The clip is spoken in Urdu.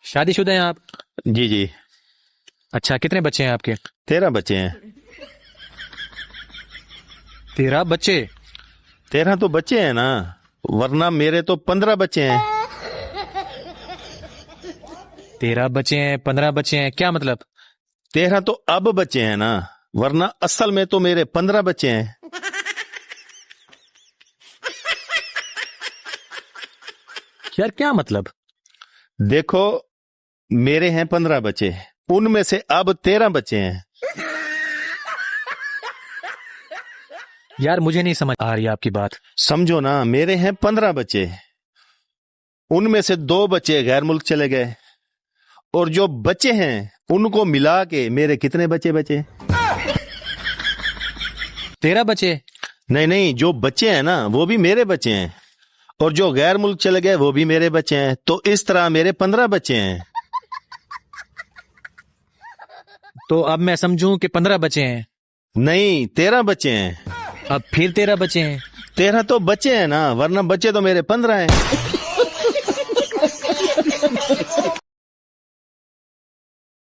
شادی شدہ ہیں آپ؟ جی جی اچھا، کتنے بچے ہیں آپ کے؟ 13 بچے ہیں 13 بچے؟ 13 تو بچے ہیں نا، ورنہ میرے تو 15 بچے ہیں 13 بچے ہیں 15 بچے ہیں، کیا مطلب؟ 13 تو اب بچے ہیں نا، ورنہ اصل میں تو میرے 15 بچے ہیں یار کیا مطلب؟ دیکھو میرے ہیں 15 بچے، ان میں سے اب 13 بچے ہیں یار مجھے نہیں سمجھ آ رہی آپ کی بات۔ سمجھو نا، میرے ہیں 15 بچے، ان میں سے 2 بچے غیر ملک چلے گئے، اور جو بچے ہیں ان کو ملا کے میرے کتنے بچے بچے؟ 13 بچے؟ نہیں، جو بچے ہیں نا وہ بھی میرے بچے ہیں، اور جو غیر ملک چلے گئے وہ بھی میرے بچے ہیں، تو اس طرح میرے 15 بچے ہیں۔ تو اب میں سمجھوں کہ 15 بچے ہیں؟ نہیں، 13 بچے ہیں۔ اب پھر 13 بچے ہیں؟ 13 تو بچے ہیں نا، ورنہ بچے تو میرے 15 ہیں۔